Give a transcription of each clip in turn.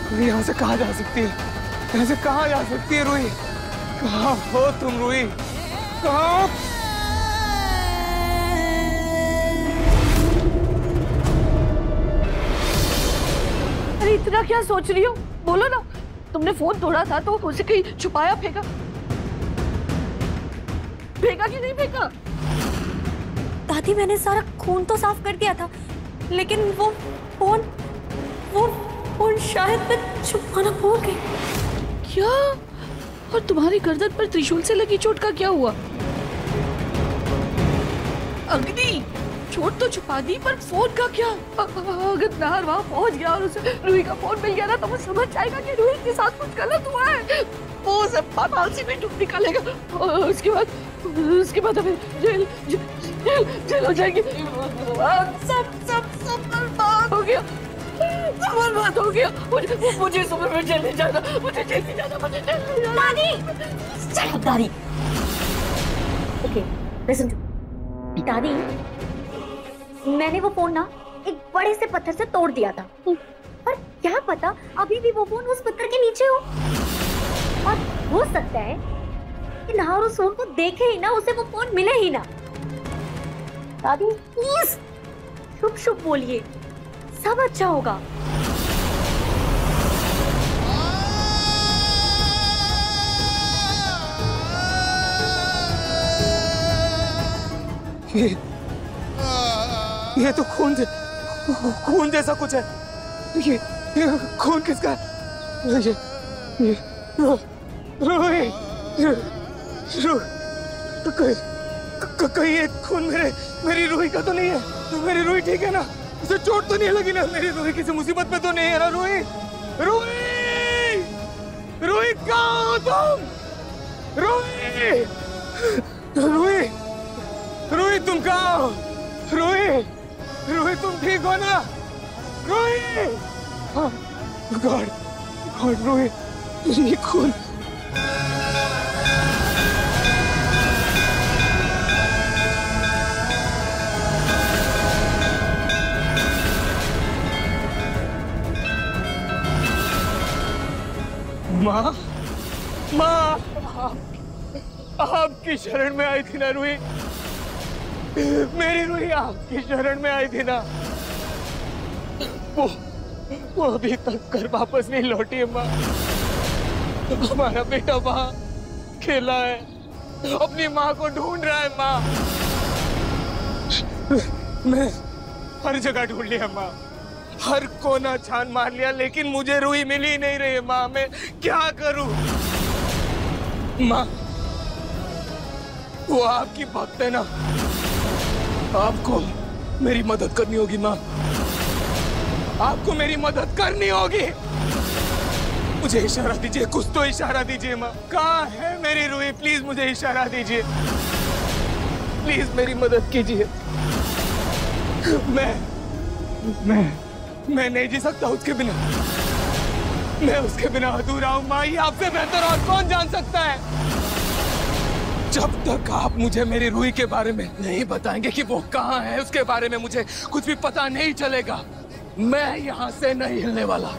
रुई यहाँ से कहाँ जा सकती है? यहाँ से कहाँ जा सकती है रुई? कहाँ हो तुम रुई? कहाँ? अरे इतना क्या सोच रही हो? बोलो ना, तुमने फोन तोड़ा था तो उसे कहीं छुपाया फेंका? फेंका कि नहीं फेंका? दादी मैंने सारा खून तो साफ कर दिया था, लेकिन वो फोन शायद मैं छुपाना भूल गई। क्या? और तुम्हारी गर्दन पर त्रिशूल से लगी चोट का क्या हुआ? अग्नि, चोट तो छुपा दी पर फोन का क्या? अगर नाहर वहाँ पहुँच गया और उसे रूही का फोन मिल गया ना तो वो समझ जाएगा कि रूही के साथ कुछ गलत हुआ है। वो उसे पाताल में डूब निकालेगा और उसके बाद हमें जेल हो जाएगी। सब बर्बाद हो गया, सब बर्बाद हो गया। मुझे सुबह में जेल ले जाना, मुझे जेल ले जाना, मुझे जेल ले जाना। दादी, दादी, ओके, लिसन टू दादी, मैंने वो फोन ना एक बड़े से पत्थर से तोड़ दिया था, पर क्या पता अभी भी वो फोन उस पत्थर के नीचे हो। और हो सकता है कि नाहर उस फोन को देखे ही ना, उसे वो फोन मिले ही ना। दादी प्लीज शुभ शुभ बोलिए, सब अच्छा होगा। ये तो खून जैसा कुछ है। ये खून किसका है? ये रोई, कहीं ये खून मेरी रूही का तो नहीं है? मेरी रूही ठीक है ना? उसे चोट तो नहीं लगी ना? मेरी रूही किसी मुसीबत में तो नहीं है ना? रूही, रूही, रूही कहाँ हो तुम? रूही, रूही, रूही तुम कहाँ हो? रूही तुम ठीक हो ना? रूही, गॉड रूही, ये खून। माँ, आपकी शरण में आई थी ना रूही? मेरी रूही आपकी शरण में आई थी ना? वो अभी तक घर वापस नहीं लौटी है माँ। हमारा बेटा वहाँ खेला है, अपनी माँ को ढूंढ रहा है माँ। मैं हर जगह ढूंढ लिया माँ, हर कोना छान मार लिया, लेकिन मुझे रूही मिल ही नहीं रही है माँ। मैं क्या करूं माँ? वो आपकी भक्त है ना, आपको मेरी मदद करनी होगी माँ, आपको मेरी मदद करनी होगी। मुझे इशारा दीजिए, कुछ तो इशारा दीजिए माँ। कहाँ है मेरी रूही? प्लीज मुझे इशारा दीजिए, प्लीज मेरी मदद कीजिए। मैं नहीं जी सकता उसके बिना, मैं उसके बिना अधूरा हूँ माँ। ये आपसे बेहतर और कौन जान सकता है? जब तक आप मुझे मेरी रूही के बारे में नहीं बताएंगे कि वो कहाँ है, उसके बारे में मुझे कुछ भी पता नहीं चलेगा। मैं यहाँ से नहीं हिलने वाला।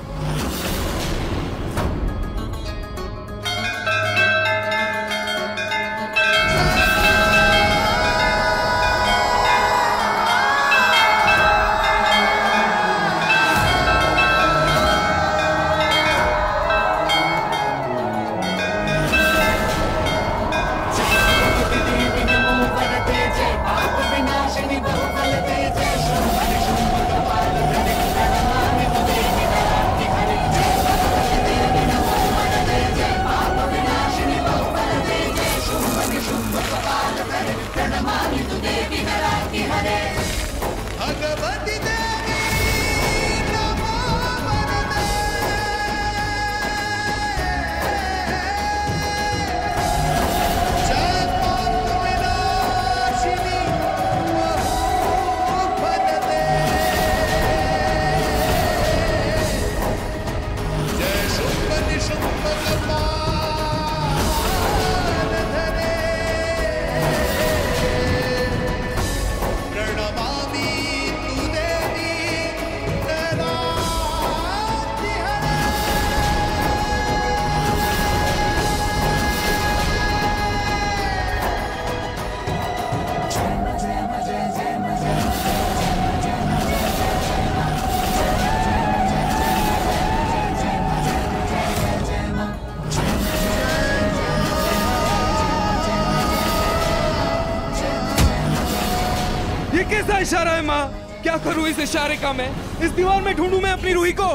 इशारा है माँ? क्या करूँ इस इशारे का मैं? इस दीवार में ढूंढूं मैं अपनी रूही को?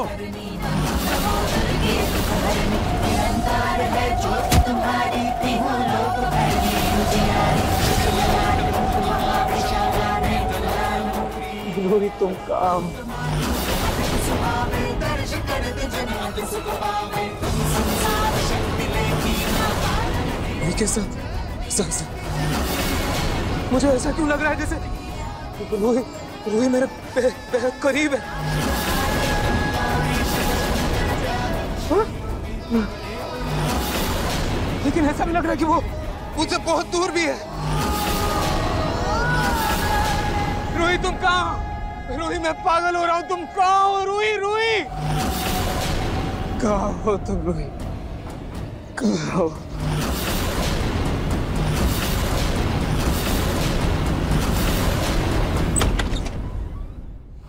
रूही तुम काम के साथ मुझे ऐसा क्यों लग रहा है जैसे रूही मेरे बेहद करीब है। लेकिन ऐसा भी लग रहा है कि वो मुझसे बहुत दूर भी है। रूही तुम कहाँ? रूही मैं पागल हो रहा हूँ, तुम कहाँ हो? रूही रूही कहाँ हो तुम? रूही कहाँ हो?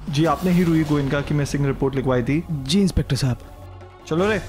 जी आपने ही रूही गोयनका की मिसिंग रिपोर्ट लिखवाई थी? जी इंस्पेक्टर साहब। चलो रे।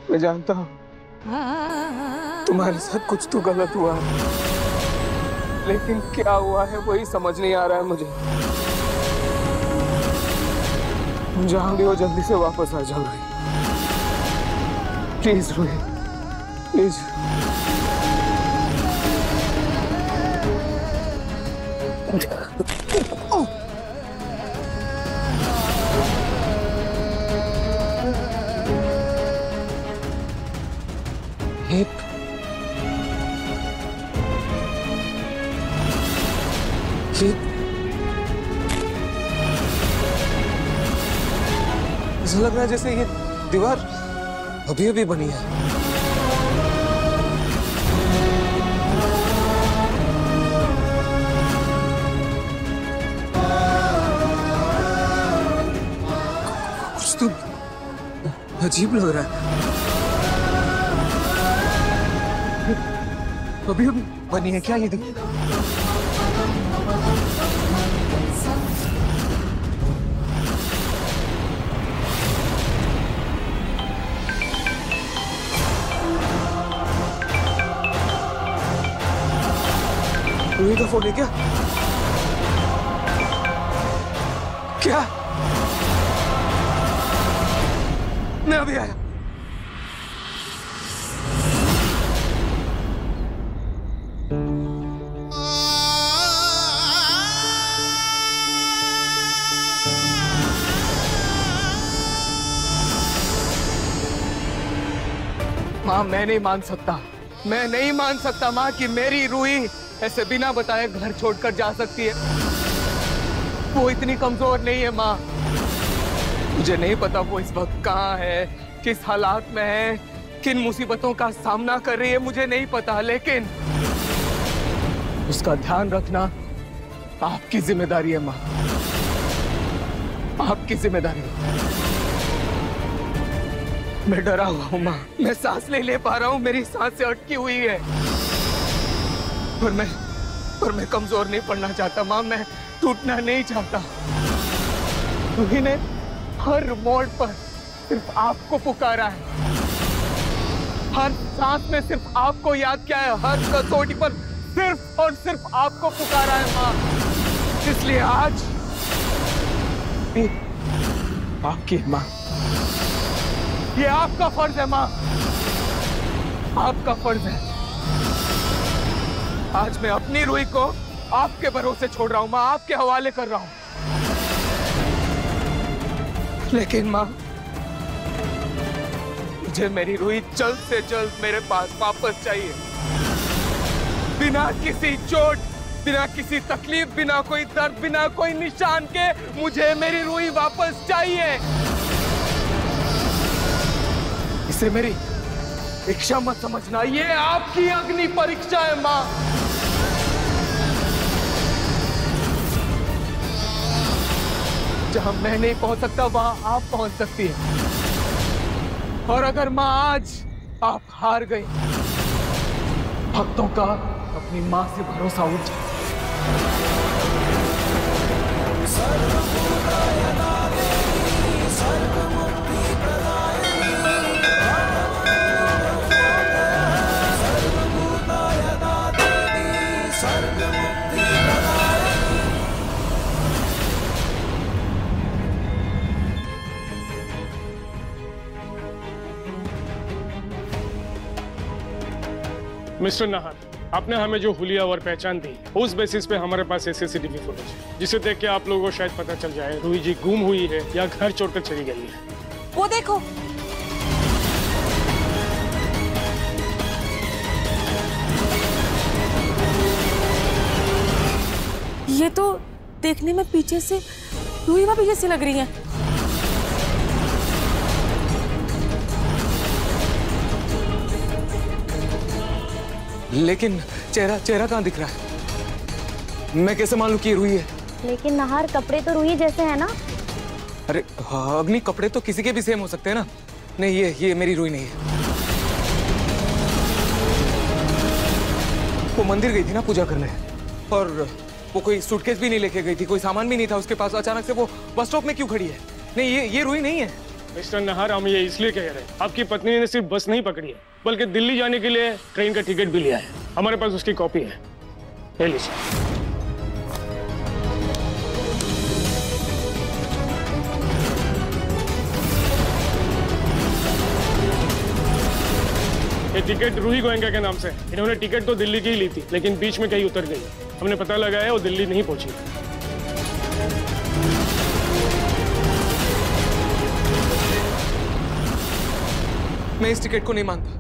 मैं जानता हूँ तुम्हारे साथ कुछ तो गलत हुआ है, लेकिन क्या हुआ है वही समझ नहीं आ रहा है मुझे। जहां भी हो जल्दी से वापस आ जाओ रूही, प्लीज रूही, प्लीज। ऐसा लग रहा है जैसे ये दीवार अभी अभी बनी है। कुछ तो अजीब लग रहा है। अभी अभी बनी है क्या ये दीवार? रूही का फोन है क्या? क्या? मैं अभी आया। माँ मैं नहीं मान सकता, मैं नहीं मान सकता माँ कि मेरी रूही ऐसे बिना बताए घर छोड़कर जा सकती है। वो इतनी कमजोर नहीं है माँ। मुझे नहीं पता वो इस वक्त कहाँ है, किस हालात में है, किन मुसीबतों का सामना कर रही है, मुझे नहीं पता, लेकिन उसका ध्यान रखना आपकी जिम्मेदारी है माँ, आपकी जिम्मेदारी है। मैं डरा हुआ हूँ माँ, मैं सांस नहीं ले पा रहा हूँ, मेरी सांसें अटकी हुई है। पर मैं कमजोर नहीं पड़ना चाहता माँ, मैं टूटना नहीं चाहता। रूही ने हर मोड़ पर सिर्फ आपको पुकारा है, हर सांस में सिर्फ आपको याद किया है, हर कसौटी पर सिर्फ और सिर्फ आपको पुकारा है माँ। इसलिए आज आपकी माँ, ये आपका फर्ज है माँ, आपका फर्ज है। आज मैं अपनी रूही को आपके भरोसे छोड़ रहा हूं माँ, आपके हवाले कर रहा हूं। लेकिन माँ, मुझे मेरी रूही जल्द से जल्द मेरे पास वापस चाहिए, बिना किसी चोट, बिना किसी तकलीफ, बिना कोई दर्द, बिना कोई निशान के मुझे मेरी रूही वापस चाहिए। इसे मेरी इच्छा मत समझना, ये आपकी अग्नि परीक्षा है माँ। जहां मैं नहीं पहुंच सकता वहां आप पहुंच सकती है। और अगर मां आज आप हार गई, भक्तों का अपनी मां से भरोसा उठ जाए। मिस्टर नाहर, आपने हमें जो हुलिया और पहचान दी, उस बेसिस पे हमारे पास सीसीटीवी फुटेज है, जिसे देख के आप लोगों को शायद पता चल जाए रूही जी गुम हुई है या घर छोड़कर चली गई है। वो देखो, ये तो देखने में पीछे से रूही भाभी जैसी लग रही है। लेकिन चेहरा कहाँ दिख रहा है? मैं कैसे मालूम कि रूही है? लेकिन नाहर, कपड़े तो रूही जैसे हैं ना? अरे हाँ, अग्नि, कपड़े तो किसी के भी सेम हो सकते हैं ना। नहीं, ये मेरी रूही नहीं है। वो मंदिर गई थी ना पूजा करने, और वो कोई सूटकेस भी नहीं लेके गई थी, कोई सामान भी नहीं था उसके पास। अचानक से वो बस स्टॉप में क्यों खड़ी है? नहीं, ये रूही नहीं है। मिस्टर नाहर, हम ये इसलिए कह रहे हैं, आपकी पत्नी ने सिर्फ बस नहीं पकड़ी है, बल्कि दिल्ली जाने के लिए ट्रेन का टिकट भी लिया है। हमारे पास उसकी कॉपी है, ले लीजिए। ये टिकट रूही गोयनका के नाम से। इन्होंने टिकट तो दिल्ली की ही ली थी, लेकिन बीच में कहीं उतर गई। हमने पता लगाया वो दिल्ली नहीं पहुंची। मैं इस टिकट को नहीं मानता।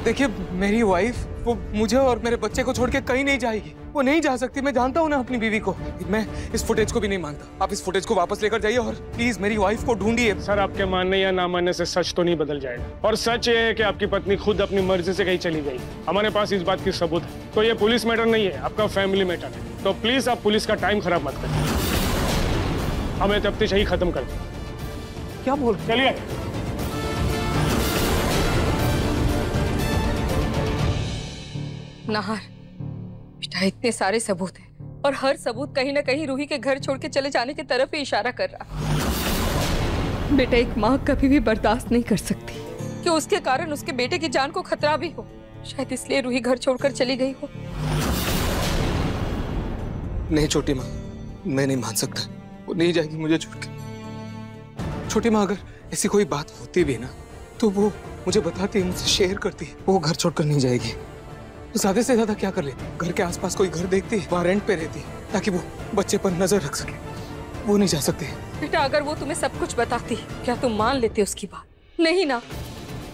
देखिए, मेरी वाइफ वो मुझे और मेरे बच्चे को छोड़ के कहीं नहीं जाएगी। वो नहीं जा सकती, मैं जानता हूँ ना अपनी बीवी को। मैं इस फुटेज को भी नहीं मानता। आप इस फुटेज को वापस लेकर जाइए और प्लीज मेरी वाइफ को ढूंढिए। सर, आपके मानने या ना मानने से सच तो नहीं बदल जाएगा, और सच ये है कि आपकी पत्नी खुद अपनी मर्जी से कहीं चली गई। हमारे पास इस बात की सबूत है। तो ये पुलिस मैटर नहीं है, आपका फैमिली मैटर है। तो प्लीज आप पुलिस का टाइम खराब मत करिए, हमें तफ्तीश ही खत्म कर दो। क्या बोल? चलिए। नाहर बेटा, इतने सारे सबूत हैं और हर सबूत कहीं ना कहीं रूही के घर छोड़ के चले जाने की तरफ ही इशारा कर रहा। बेटा, एक माँ कभी भी बर्दाश्त नहीं कर सकती कि उसके कारण उसके बेटे की जान को खतरा भी हो। शायद इसलिए रूही घर छोड़कर चली गई हो। नहीं छोटी माँ, मैं नहीं मान सकता। वो नहीं जाएगी मुझे छोड़ के। छोटी माँ, अगर ऐसी कोई बात होती भी ना तो वो मुझे बताती, मुझसे शेयर करती। वो घर छोड़कर नहीं जाएगी। तो ज्यादा से ज्यादा क्या कर लेती? घर के आसपास कोई घर देखती, वहाँ रेंट पे रहती, ताकि वो बच्चे पर नजर रख सके। वो नहीं जा सकती। बेटा, अगर वो तुम्हें सब कुछ बताती, क्या तुम मान लेते उसकी बात? नहीं ना।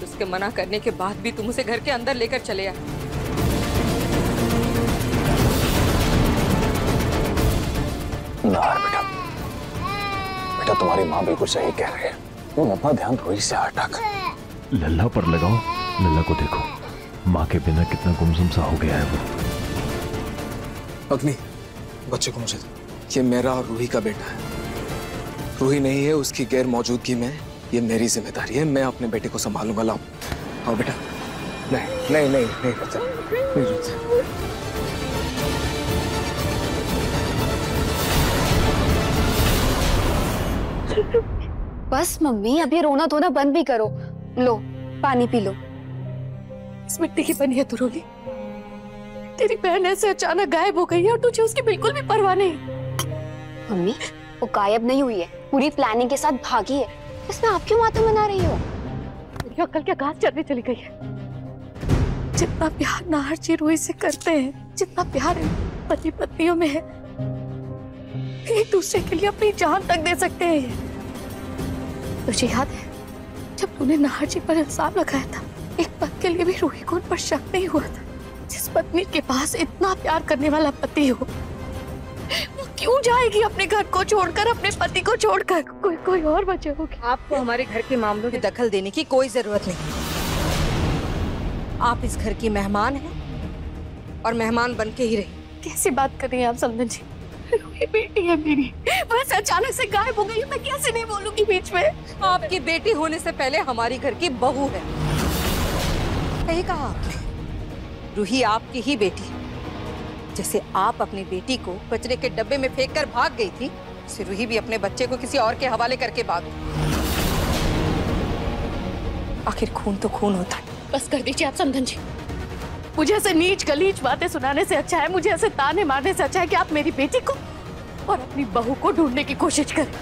उसके मना करने के बाद भी तुम उसे घर के अंदर लेकर चले आए। नाहर बेटा, तुम्हारी माँ बिल्कुल सही कह रही है। तुम अपना ध्यान रूही से हटा कर लल्ला पर लगाओ। लल्ला को देखो, माँ के बिना कितना गुमसुम सा हो गया है वो। अग्नि, बच्चे को मुझे दो। ये मेरा और रूही का बेटा है। रूही नहीं है, उसकी गैर मौजूदगी में ये मेरी जिम्मेदारी है। मैं अपने बेटे को संभालूंगा। लाओ, आओ बेटा। नहीं नहीं नहीं नहीं बच्चा, नहीं बच्चा। बस मम्मी, अब ये रोना धोना बंद भी करो। लो, पानी पी लो। इस मिट्टी की बनी है तू रोली। तेरी बहन ऐसे अचानक गायब हो गई है और तुझे उसकी बिल्कुल भी परवाह नहीं। मम्मी, वो गायब नहीं हुई है, पूरी प्लानिंग के साथ भागी है। इसमें आप क्यों माथा मना रही हो? मेरी अक्ल क्या घास चरने चली गई है। जितना प्यार नाहर जी रूही से करते हैं, जितना प्यार पति पत्नियों में है, एक दूसरे के लिए अपनी जान तक दे सकते हैं। तुझे याद है जब तूने नाहर जी पर इल्जाम लगाया था, एक पल के लिए भी रूही को उन पर शक नहीं हुआ था। जिस पत्नी के पास इतना प्यार करने वाला पति हो, वो क्यों जाएगी अपने घर को छोड़कर, अपने पति को छोड़कर? कोई और वजह होगी। आपको हमारे घर के मामलों में दखल देने की कोई जरूरत नहीं। आप इस घर की मेहमान हैं और मेहमान बन के ही रही। कैसी बात कर रही हैं आप समधन जी? रूही बेटी है मेरी, बस अचानक से गायब हो गई, मैं कैसे नहीं बोलूंगी बीच में? आपकी बेटी होने से पहले हमारी घर की बहू है। सही कहा आपने, रूही आपकी ही बेटी है। जैसे आप अपनी बेटी को कचरे के डब्बे में फेंक कर भाग गई थी, वैसे रूही भी अपने बच्चे को किसी और के हवाले करके भाग गई। आखिर खून तो खून होता है। बस कर दीजिए आप समधन जी। मुझे ऐसे नीच गलीच बातें सुनाने से अच्छा है, मुझे ऐसे ताने मारने से अच्छा है कि आप मेरी बेटी को और अपनी बहू को ढूंढने की कोशिश करें।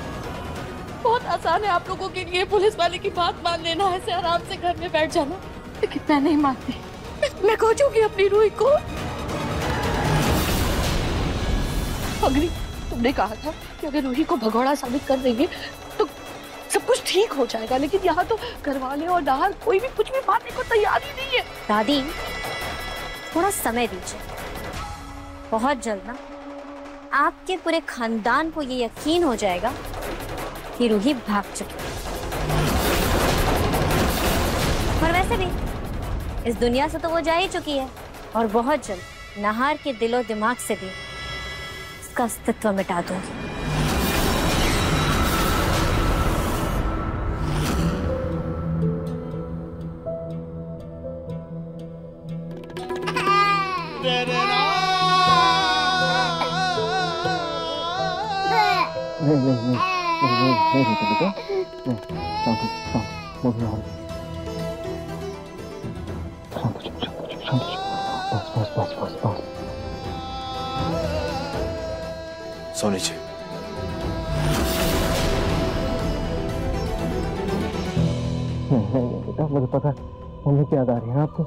बहुत आसान है आप लोगों के लिए पुलिस वाले की बात मान लेना, ऐसे आराम से घर में बैठ जाना, लेकिन मैं नहीं मानती। मैं खोजूंगी अपनी रूही को। अग्नि, तुमने कहा था कि अगर रूही को भगोड़ा साबित कर देंगे तो सब कुछ ठीक हो जाएगा, लेकिन यहाँ तो घरवाले और नाहर कोई भी कुछ भी मानने को तैयार ही नहीं है। दादी थोड़ा समय दीजिए, बहुत जल्द ना आपके पूरे खानदान को ये यकीन हो जाएगा कि रूही भाग चुकी है। और वैसे भी इस दुनिया से तो वो जा ही चुकी है, और बहुत जल्द नाहर के दिलो दिमाग से भी उसका अस्तित्व मिटा दूंगी। सोनी जी, बेटा मुझे पता है मम्मी की याद आ रही है आपको।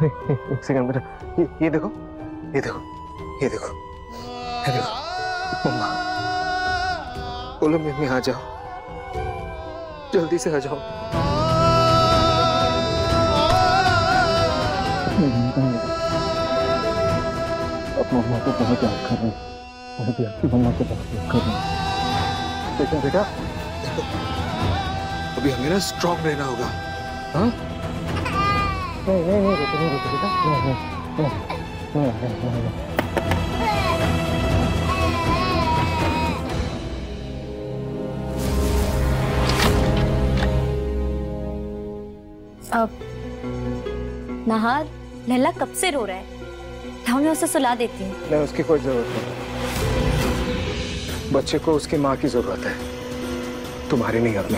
एक सेकंड बेटा, ये देखो, ये देखो, ये देखो, ये देखो। मम्मा बोलो मम्मी आ जाओ, जल्दी से आ जाओ। अब मम्मा को बहुत याद कर रही है, मुझे भी आपकी मम्मा को बहुत याद कर रही है। लेकिन बेटा देखो, अभी हमें ना स्ट्रॉन्ग रहना होगा। हाँ? नहीं नहीं नहीं रुको, नहीं रुको बेटा, नहीं नहीं नहीं नहीं नहीं नहीं। अब नाहर, लल्ला कब से रो रहा है? मैं उसे सुला देती हूँ। नहीं, उसकी कोई जरूरत नहीं। बच्चे को उसकी माँ की जरूरत है, तुम्हारी नहीं अपनी।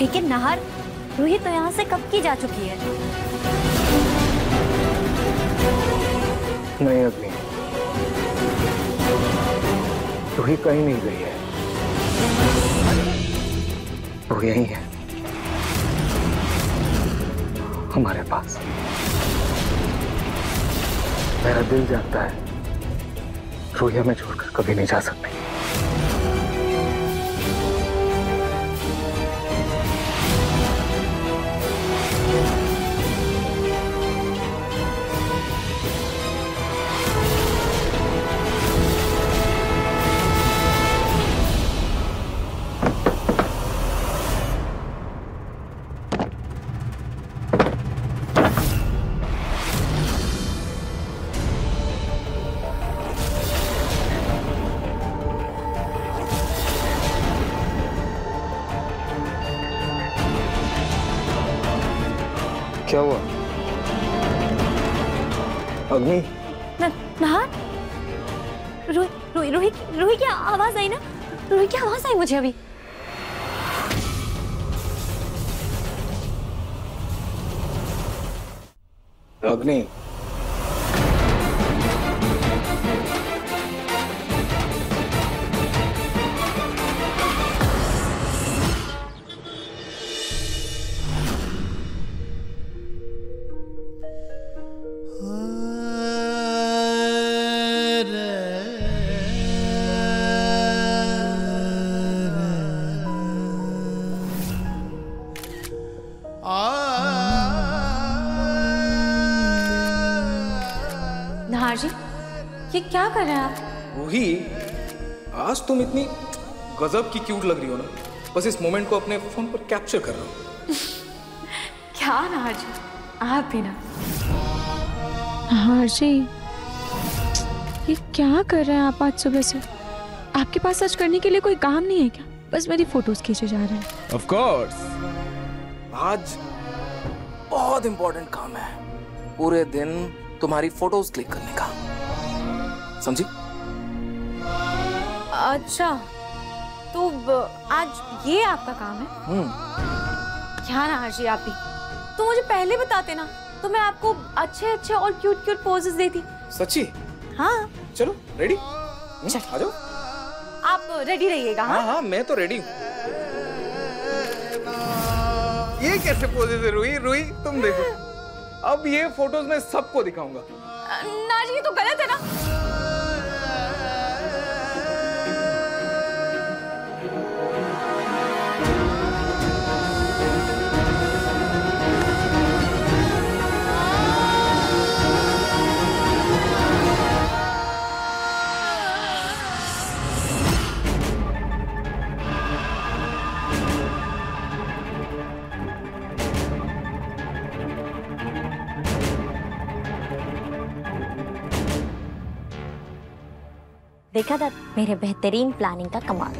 लेकिन नाहर, रूही तो यहाँ से कब की जा चुकी है। नहीं अग्नि, रूही कहीं नहीं गई है, वो यही है हमारे पास। मेरा दिल जानता है रूही हमें छोड़कर कभी नहीं जा सकती। क्या हुआ अग्नि? नाहर, रूही की आवाज आई ना? रूही की आवाज आई मुझे अभी। अग्नि, नहार जी, ये क्या कर रहे हैं आप? रूही, आज तुम इतनी गजब की क्यूट लग रही हो ना, बस इस मोमेंट को अपने फोन पर कैप्चर कर रहा हूँ। क्या नहार जी, आप भी ना। नहार जी, ये क्या कर रहे हैं आप आज सुबह से? आपके पास सच करने के लिए कोई काम नहीं है क्या? बस मेरी फोटोज खींचे जा रहे हैं। ऑफ कोर्स, आज बहुत इंपॉर्टेंट काम है, पूरे दिन तुम्हारी फोटोज क्लिक करने का, समझी? अच्छा, तो आज ये आपका काम है? क्या नहार जी आप भी, तो मुझे पहले बताते ना, तो मैं आपको अच्छे अच्छे और क्यूट क्यूट पोजेस देती। सच्ची? हाँ। चलो रेडी, आ जाओ। आप रेडी रहिएगा। हाँ हाँ, मैं तो रेडी हूँ। ये कैसे पोजेस है रूही? रूही तुम देखो, अब ये फोटोज मैं सबको दिखाऊंगा। ना जी, ये तो गलत है ना। देखा था मेरे बेहतरीन प्लानिंग का कमाल।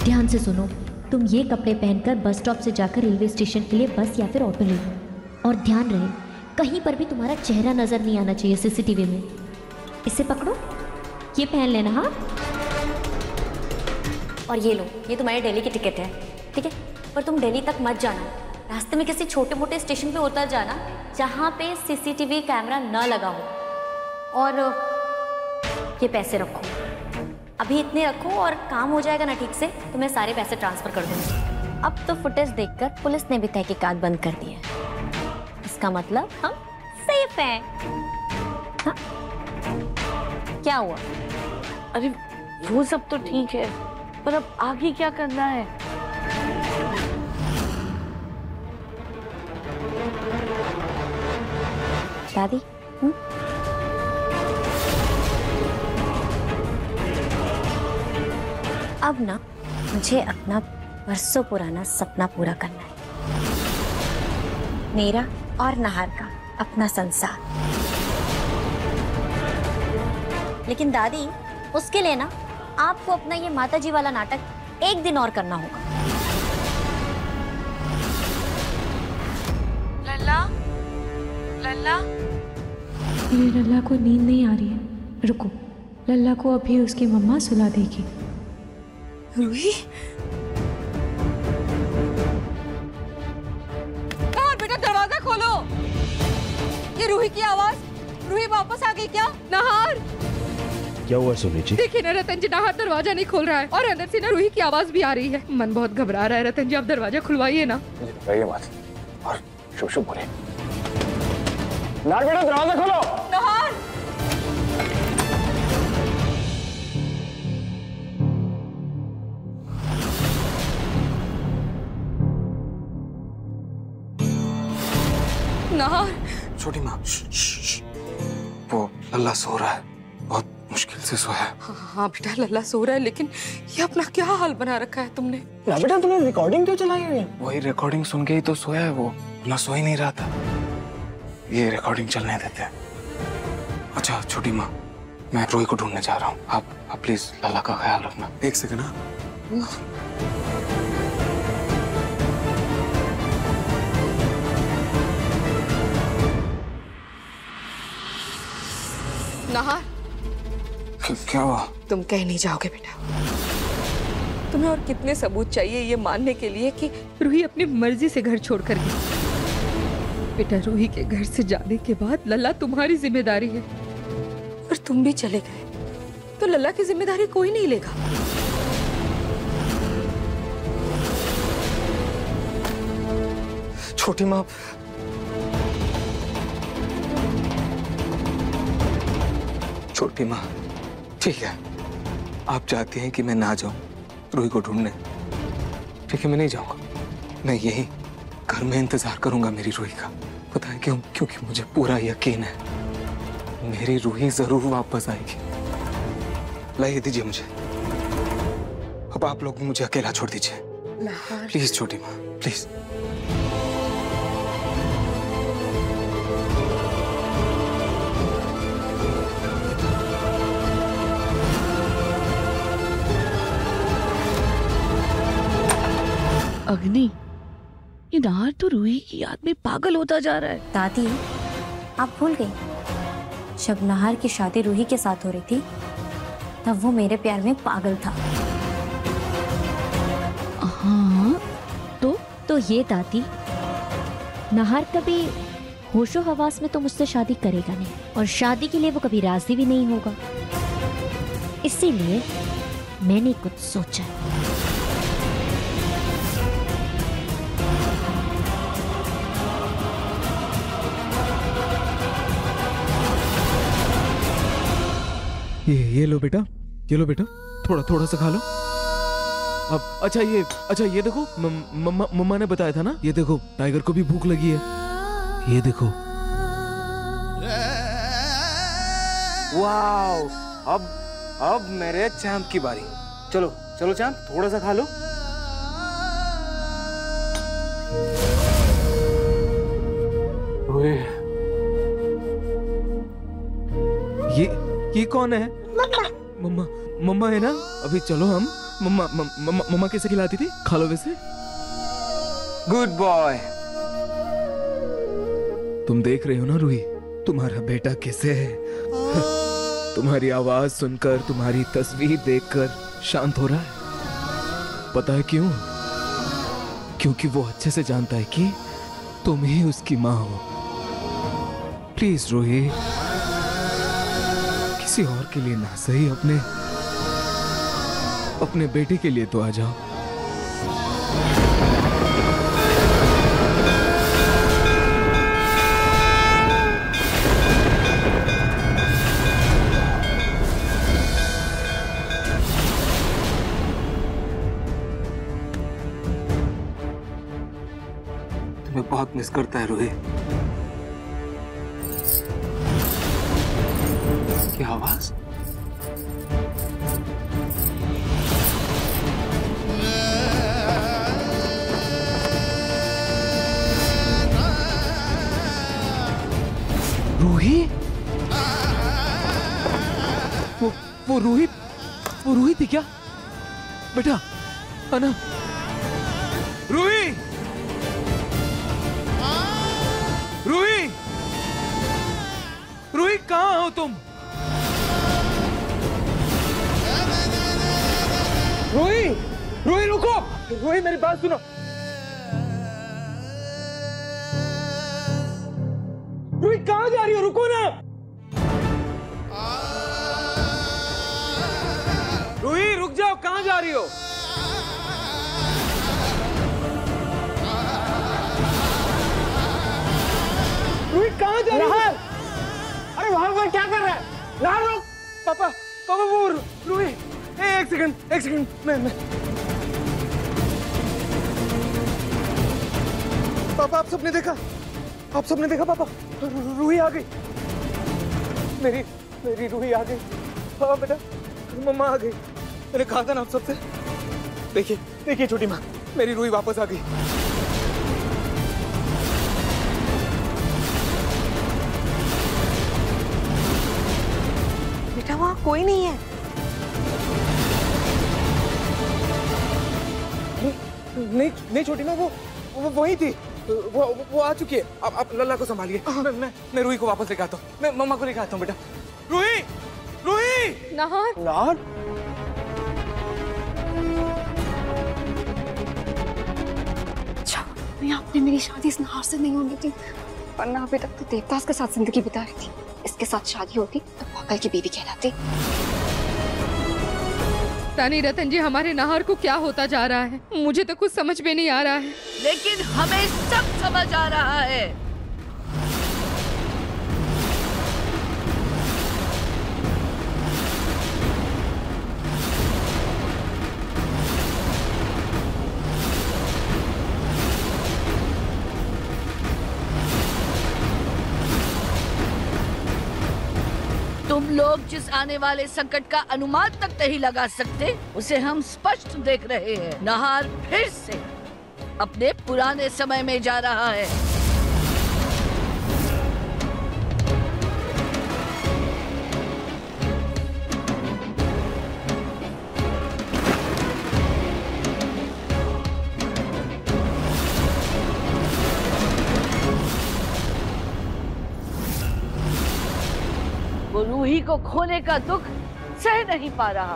ध्यान से सुनो, तुम ये कपड़े पहनकर बस स्टॉप से जाकर रेलवे स्टेशन के लिए बस या फिर ऑटो ले लो, और ध्यान रहे कहीं पर भी तुम्हारा चेहरा नजर नहीं आना चाहिए सीसीटीवी में। इसे पकड़ो, ये पहन लेना। हाँ, और ये लो, ये तुम्हारी दिल्ली की टिकट है, ठीक है? पर तुम दिल्ली तक मत जाना, रास्ते में किसी छोटे मोटे स्टेशन पे उतर जाना जहाँ पे सीसीटीवी कैमरा न लगा हो। और ये पैसे रखो, अभी इतने रखो, और काम हो जाएगा ना ठीक से तो मैं सारे पैसे ट्रांसफर कर दूंगी। अब तो फुटेज देखकर पुलिस ने भी तहकीकात बंद कर दी है, इसका मतलब हम सेफ हैं। हाँ? क्या हुआ? अरे वो सब तो ठीक है, पर अब आगे क्या करना है? दादी, अब ना मुझे अपना बरसों पुराना सपना पूरा करना है, मेरा और नहार का अपना संसार। लेकिन दादी, उसके लिए ना आपको अपना ये माताजी वाला नाटक एक दिन और करना होगा। लल्ला, लल्ला, मेरे लल्ला को नींद नहीं आ रही है, रुको, लल्ला को अभी उसकी मम्मा सुला देगी। रूही, नहार बेटा दरवाजा खोलो। ये रूही की आवाज, रूही वापस आ गई क्या? नहार, क्या हुआ सोनी जी? देखिए ना रतन जी, नहार दरवाजा नहीं खोल रहा है और अंदर से ना रूही की आवाज भी आ रही है। मन बहुत घबरा रहा है रतन जी, आप दरवाजा खुलवाइए ना। मुझे मत और शुभ शुभ बोले। नार बेटा दरवाजा खोलो। नहार, नहार। छोटी माँ, वो लल्ला सो रहा है, बहुत मुश्किल से सोया है। हाँ बेटा, लल्ला सो रहा है, लेकिन ये अपना क्या हाल बना रखा है तुमने? ना बेटा, तुमने रिकॉर्डिंग क्यों चलाई हुई है? वही रिकॉर्डिंग सुन के ही तो सोया है वो, ना सो ही नहीं रहा था। ये रिकॉर्डिंग चलने देते हैं। अच्छा छोटी माँ, मैं रूही को ढूंढने जा रहा हूँ, आप प्लीज लल्ला का ख्याल रखना। एक सेकंड। नहार, क्या हुआ? तुम कह नहीं जाओगे बेटा। तुम्हें और कितने सबूत चाहिए ये मानने के लिए कि रूही अपनी मर्जी से घर छोड़कर गई? बेटा, रूही के घर से जाने के बाद लल्ला तुम्हारी जिम्मेदारी है, और तुम भी चले गए तो लल्ला की जिम्मेदारी कोई नहीं लेगा। छोटी माँ, छोटी माँ, ठीक है, आप चाहती हैं कि मैं ना जाऊं रूही को ढूंढने, ठीक है, मैं नहीं जाऊंगा। मैं यही घर में इंतजार करूंगा मेरी रूही का। पता है क्यों? क्योंकि मुझे पूरा यकीन है मेरी रूही जरूर वापस आएगी। लाइए दीजिए मुझे, अब आप लोग मुझे अकेला छोड़ दीजिए प्लीज। छोटी माँ प्लीज। अग्नि, ये नाहर तो रूही की याद में पागल होता जा रहा है। दादी, आप भूल गई जब नाहर की शादी रूही के साथ हो रही थी तब वो मेरे प्यार में पागल था। हाँ तो ये दादी, नाहर कभी होशो हवास में तो मुझसे शादी करेगा नहीं, और शादी के लिए वो कभी राजी भी नहीं होगा। इसीलिए मैंने कुछ सोचा। ये लो बेटा, ये लो बेटा, थोड़ा थोड़ा सा खा लो। अब अच्छा ये देखो, मम्मा ने बताया था ना, ये देखो टाइगर को भी भूख लगी है, ये देखो। वाओ, अब मेरे चैंप की बारी। चलो चलो चैंप, थोड़ा सा खा लो। ये कौन है? मम्मा। मम्मा है ना? अभी चलो हम मम्मा कैसे खिलाती थी, खा लो वैसे। Good boy. तुम देख रहे हो ना रूही, तुम्हारा बेटा कैसे है। तुम्हारी आवाज सुनकर, तुम्हारी तस्वीर देखकर शांत हो रहा है। पता है क्यों? क्योंकि वो अच्छे से जानता है कि तुम ही उसकी माँ हो। प्लीज रूही, किसी और के लिए ना सही, अपने बेटे के लिए तो आ जाओ। तुम्हें बहुत मिस करता है रूही। क्या आवाज? रूही? वो रूही थी क्या बेटा? अना, रूही, रूही, रूही कहाँ हो तुम? रूही, रूही रुको, रूही मेरी बात सुनो। रूही कहाँ जा रही हो? रुको ना। रूही रुक जाओ, कहाँ जा रही हो? रूही कहाँ जा रही हो? अरे वहां पर क्या कर रहा है? नाहर रुक। पापा वो रूही, एक सेकंड, मैं पापा, आप सबने देखा पापा, रूही आ गई, मेरी रूही आ गई। हाँ बेटा, मम्मा आ गई। मैंने कहा था ना आप सबसे। देखिए छोटी माँ, मेरी रूही वापस आ गई। बेटा, वहाँ कोई नहीं है। नहीं छोटी माँ, वो वही थी, वो आ चुकी है। आप लल्ला को संभालिए, मैं रूही को वापस लेकर आता हूँ। मैं मम्मा को लेकर आता हूँ बेटा। रूही, नाहर, भैया आपने मेरी शादी इस नहार से नहीं होनी थी, वरना अभी तक तो देवदास के साथ जिंदगी बिता रही थी। इसके साथ शादी होती तो पागल की बीवी कहलाती। रानी रतन जी, हमारे नहार को क्या होता जा रहा है? मुझे तो कुछ समझ में नहीं आ रहा है। लेकिन हमें सब समझ आ रहा है। तुम लोग जिस आने वाले संकट का अनुमान तक नहीं लगा सकते, उसे हम स्पष्ट देख रहे हैं। नहार फिर से अपने पुराने समय में जा रहा है। वो रूही को खोने का दुख सह नहीं पा रहा।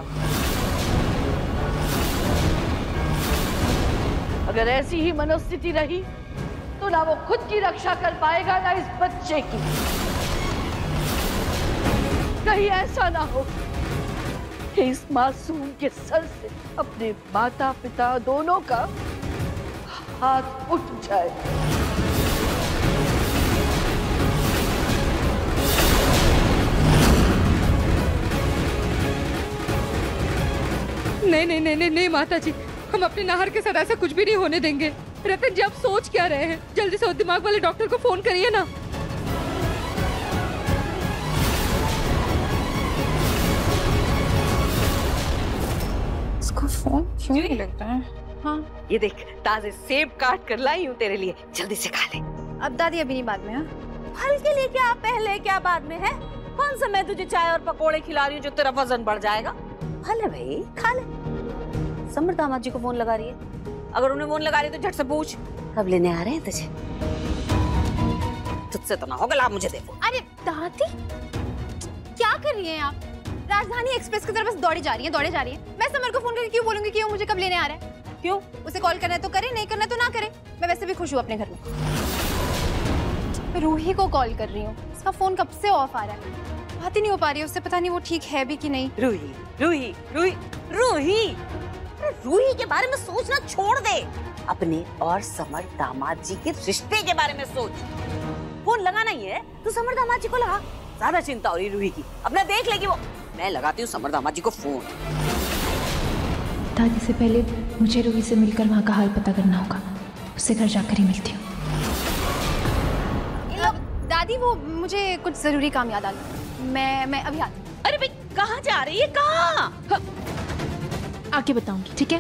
अगर ऐसी ही मनोस्थिति रही तो ना वो खुद की रक्षा कर पाएगा, ना इस बच्चे की। कहीं ऐसा ना हो कि इस मासूम के सर से अपने माता पिता दोनों का हाथ उठ जाए। नहीं माता जी, हम अपने नहर के साथ ऐसा कुछ भी नहीं होने देंगे। रतन जी, आप सोच क्या रहे हैं? जल्दी से दिमाग वाले डॉक्टर को फोन करिए ना। इसको फोन क्यों नहीं लगता है? हाँ, ये देख, ताजे सेब काट कर लाई हूँ तेरे लिए, जल्दी से खा ले। अब दादी अभी नहीं, बाद में। हाँ, फल के लिए क्या पहले क्या बाद में है? कौन सा मैं तुझे चाय और पकोड़े खिला रही हूँ जो तेरा वजन बढ़ जाएगा? फल है भाई, खा ले। समर दामाद जी को फोन लगा रही है। अगर उन्हें फोन लगा रही है तो झट से पूछ कब लेने आ रहे हैं तुझे। तुझसे तो ना होगा, लाभ मुझे दे। अरे दादी, क्या कर रही हैं आप? राजधानी एक्सप्रेस की तरफ बस दौड़ी जा रही है। मैं समर को फोन करके क्यों बोलूंगी कि वो मुझे कब लेने आ रहा है? क्यों? उसे कॉल करना है तो करे, नहीं करना तो ना करे। मैं वैसे भी खुश हूँ अपने घर में। मैं रूही को कॉल कर रही हूँ, इसका फोन कब से ऑफ आ रहा है, बात ही नहीं हो पा रही है उससे। पता नहीं वो ठीक है भी कि नहीं। रूही रूही रूही रूही रूही के बारे में सोचना छोड़ दे। अपने और समर दामाद जी के रिश्ते के बारे में सोच। फोन लगाना ही है तो समर दामाद जी को लगा। ज्यादा चिंता हो रही रूही की, अपना देख लेगी वो। मैं लगाती हूँ समर दामाद जी को फोन। दादी से पहले मुझे रूही से मिलकर वहाँ का हाल पता करना होगा। उससे घर जाकर ही मिलती हूँ। दादी, वो मुझे कुछ जरूरी काम याद आ गया। मैं अभी आती हूँ। अरे भाई, कहाँ जा रही है? कहाँ? आके बताऊंगी, ठीक है?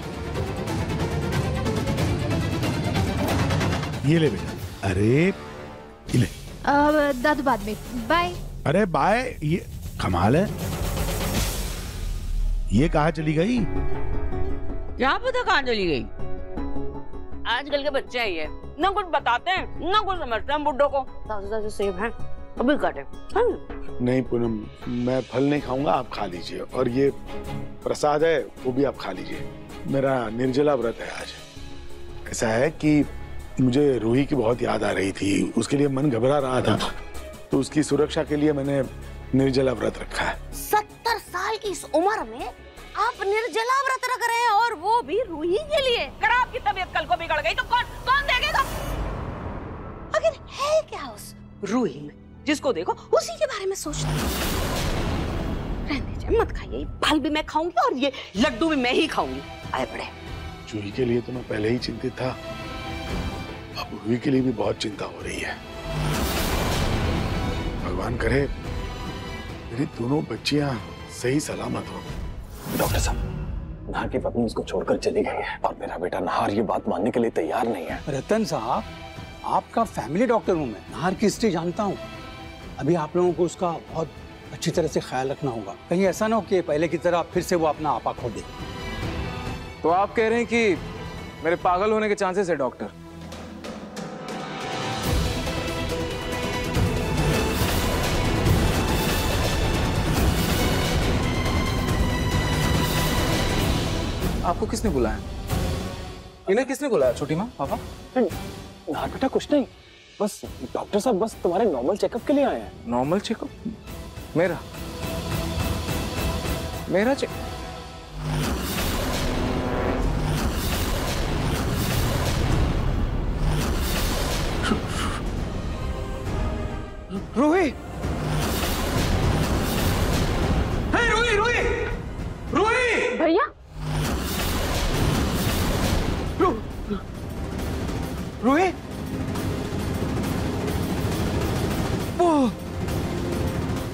ये ले बेटा। अरे ये ले। दादू बाद में। बाय। अरे बाय। ये कमाल है, ये कहाँ चली गई? क्या पता कहाँ चली गई। आजकल के बच्चे ही है, ना कुछ बताते हैं ना कुछ समझते हैं। बुड्ढों को ताजे सेब हैं, अभी काटे। नहीं पूनम, मैं फल नहीं खाऊंगा, आप खा लीजिए। और ये प्रसाद है, वो भी आप खा लीजिए। मेरा निर्जला व्रत है आज। ऐसा है कि मुझे रूही की बहुत याद आ रही थी, उसके लिए मन घबरा रहा था, तो उसकी सुरक्षा के लिए मैंने निर्जला व्रत रखा है। 70 साल की इस उम्र में आप निर्जला व्रत रख रहे हैं, और वो भी रूही के लिए। अगर आपकी तबीयत कल को बिगड़ गई तो कौन देखेगा? अगर है क्या उस रूही में, जिसको देखो उसी के बारे में सोचते। रहने दीजिए, मत खाइए। फल भी मैं खाऊंगी और ये लड्डू भी मैं ही खाऊंगी। आए बड़े। जूही के लिए तो मैं पहले ही चिंतित था, अब रूही के लिए भी बहुत चिंता हो रही है। भगवान करे मेरी दोनों बच्चियां सही सलामत हो। डॉक्टर साहब, नहार की पत्नी उसको छोड़कर चली गई है और मेरा बेटा नहार ये बात मानने के लिए तैयार नहीं है। रतन साहब, आपका फैमिली डॉक्टर हूं मैं, नहार की हिस्ट्री जानता हूं। अभी आप लोगों को उसका बहुत अच्छी तरह से ख्याल रखना होगा। कहीं ऐसा ना हो कि पहले की तरह फिर से वो अपना आपा खो दे। तो आप कह रहे हैं कि मेरे पागल होने के चांसेस है डॉक्टर? आपको किसने बुलाया? इन्हें किसने बुलाया? छोटी माँ, पापा? नाहर बेटा कुछ नहीं, बस डॉक्टर साहब बस तुम्हारे नॉर्मल चेकअप के लिए आए हैं। Normal checkup? मेरा रूही, रूही भैया रूही, वो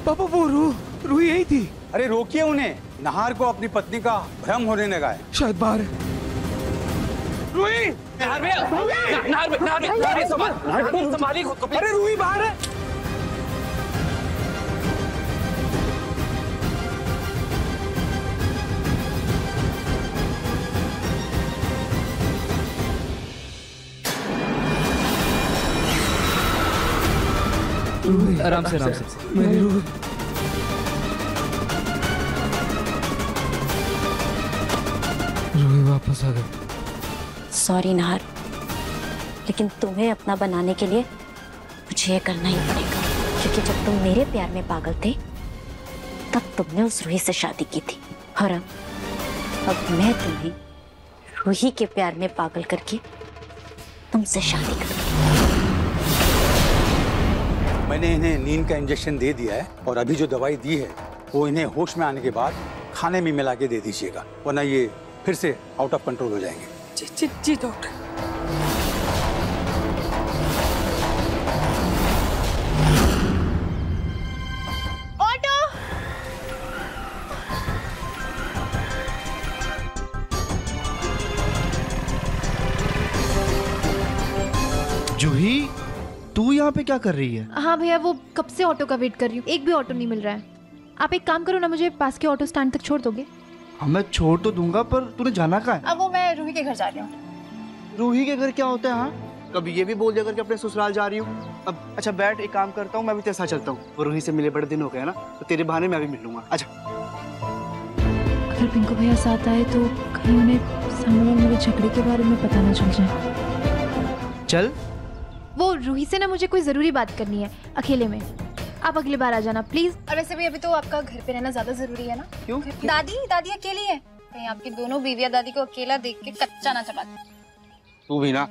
पापा वो रूही यही थी। अरे रोकिए उन्हें, नाहर को अपनी पत्नी का भ्रम होने लगा है। शायद बाहर है। रूही, संभालिए खुद को। अरे रूही बाहर है। आराम से मेरी रूही वापस आ गई। सॉरी नाहर, लेकिन तुम्हें अपना बनाने के लिए मुझे ये करना ही पड़ेगा, क्योंकि जब तुम मेरे प्यार में पागल थे तब तुमने उस रूही से शादी की थी, और अब मैं तुम्हें रूही के प्यार में पागल करके तुमसे शादी करूंगी। मैंने इन्हें नींद का इंजेक्शन दे दिया है, और अभी जो दवाई दी है वो इन्हें होश में आने के बाद खाने में मिला के दे दीजिएगा, वरना ये फिर से आउट ऑफ कंट्रोल हो जाएंगे। जी डॉक्टर। ऑटो। जूही, तू यहाँ पे क्या कर रही है? हाँ भैया, वो कब से ऑटो का वेट कर रही हूँ, एक भी ऑटो नहीं मिल रहा है। आप एक काम करो ना, मुझे पास के ऑटो स्टैंड तक छोड़ दोगे? हाँ मैं छोड़ तो दूंगा, पर तूने जाना कहाँ है? अब वो मैं रूही के घर जा रही हूँ। रूही के घर क्या होता है? हाँ कभी ये भी बोल दिया कर कि अपने ससुराल जा रही हूँ। अब अच्छा बैठ, एक काम करता हूँ, मैं भी तेरे साथ चलता हूँ। वो रूही से मिले बड़े दिन हो गए ना, तो तेरे बहाने मैं भी मिल लूंगा। अच्छा। अगर पिंकू भैया साथ आए तो कहीं उन्हें सामने मेरे झगड़े के बारे में पता ना चल जाए। चल। वो रूही से ना मुझे कोई जरूरी बात करनी है अकेले में, आप अगली बार आ जाना प्लीज। और वैसे भी अभी तो आपका घर पे रहना ज्यादा जरूरी है ना। क्यों? दादी अकेली है, कहीं आपकी दोनों बीवियां दादी को अकेला देख के कच्चा ना चबा दे। तू भी ना।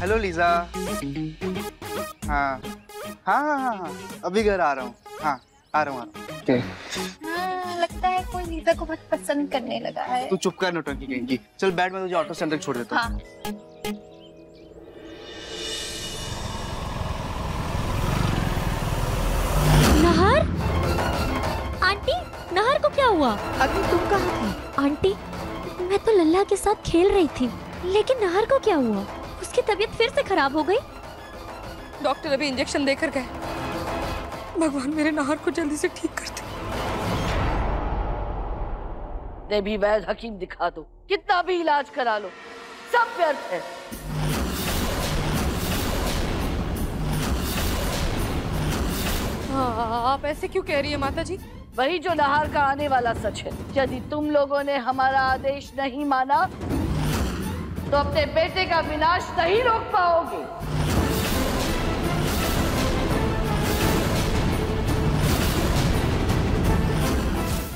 Hello Lisa. हाँ हाँ, अभी घर आ रहा हूँ। हाँ आ रहा हूँ। लगता है कोई लीजा को बहुत पसंद करने लगा है। तू चुप कर नौटंकी कहीं की। चल बैठ, मैं तुझे ऑटो स्टैंड तक छोड़ देता हूँ। नाहर, आंटी, नाहर को क्या हुआ? अभी तुम कहाँ थी? आंटी, मैं तो लल्ला के साथ खेल रही थी, लेकिन नाहर को क्या हुआ? उसकी तबीयत फिर से खराब हो गई। डॉक्टर अभी इंजेक्शन देकर गए। भगवान मेरे नाहर को जल्दी से ठीक कर दे। भी वैद्य हकीम दिखा दो, कितना भी इलाज करा लो, सब व्यर्थ है। आप ऐसे क्यों कह रही है माता जी? वही जो नाहर का आने वाला सच है। यदि तुम लोगों ने हमारा आदेश नहीं माना तो अपने बेटे का विनाश नहीं रोक पाओगे।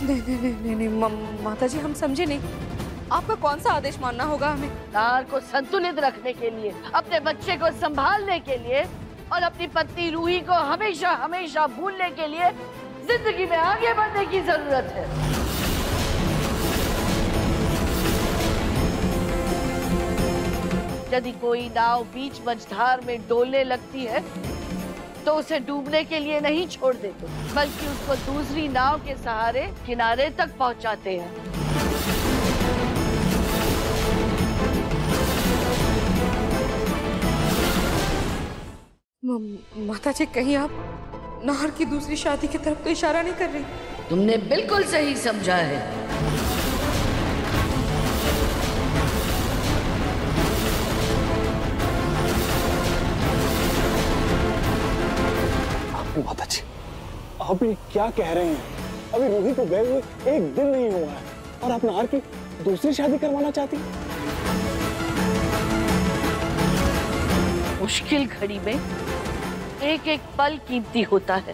नहीं, माता जी हम समझे नहीं। आपका कौन सा आदेश मानना होगा हमें? नाहर को संतुलित रखने के लिए, अपने बच्चे को संभालने के लिए और अपनी पत्नी रूही को हमेशा हमेशा भूलने के लिए जिंदगी में आगे बढ़ने की जरूरत है। यदि कोई नाव बीच मझधार में डोलने लगती है तो उसे डूबने के लिए नहीं छोड़ देते, बल्कि उसको दूसरी नाव के सहारे किनारे तक पहुंचाते हैं। माता जी कहीं आप नाहर की दूसरी शादी की तरफ तो इशारा नहीं कर रही? तुमने बिल्कुल सही समझा है। माता जी, आप ये क्या कह रहे हैं? अभी रूही को गए हुए 1 दिन नहीं हुआ है और आप नाहर की दूसरी शादी करवाना चाहती हैं? मुश्किल घड़ी में एक एक पल कीमती होता है।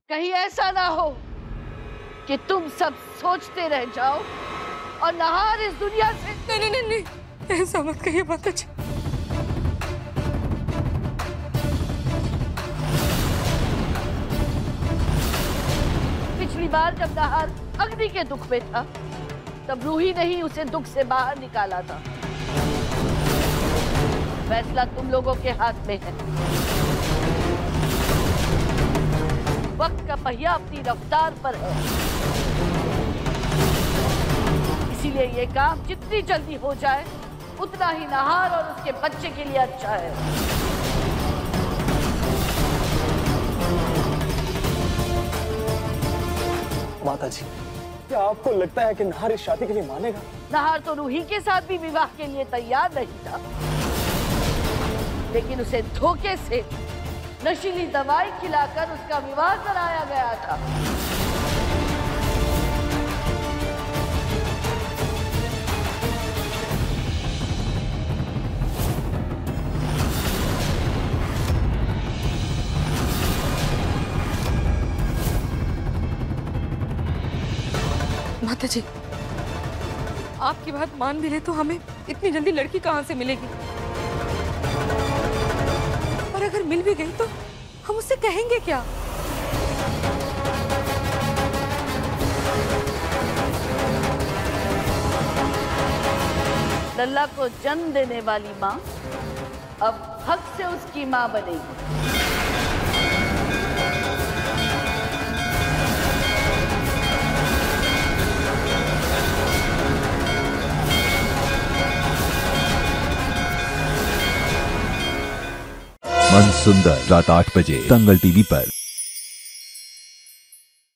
कहीं ऐसा ना हो कि तुम सब सोचते रह जाओ और नाहर इस दुनिया से। नहीं नहीं नहीं, ऐसा मत कहिए माता जी। पिछली बार जब नाहर अग्नि के दुख में था तब रूही ने ही उसे दुख से बाहर निकाला था। फैसला तुम लोगों के हाथ में है। वक्त का पहिया अपनी रफ्तार पर है, इसीलिए ये काम जितनी जल्दी हो जाए उतना ही नाहर और उसके बच्चे के लिए अच्छा है। माता जी, क्या आपको लगता है कि नाहर इस शादी के लिए मानेगा? नाहर तो रूही के साथ भी विवाह के लिए तैयार नहीं था, लेकिन उसे धोखे से नशीली दवाई खिलाकर उसका विवाह कराया गया था। माता जी, आपकी बात मान भी ले तो हमें इतनी जल्दी लड़की कहाँ से मिलेगी? और अगर मिल भी गई तो हम उससे कहेंगे क्या? लल्ला को जन्म देने वाली माँ अब हक से उसकी माँ बनेगी। मन सुंदर रात 8 बजे दंगल टीवी पर।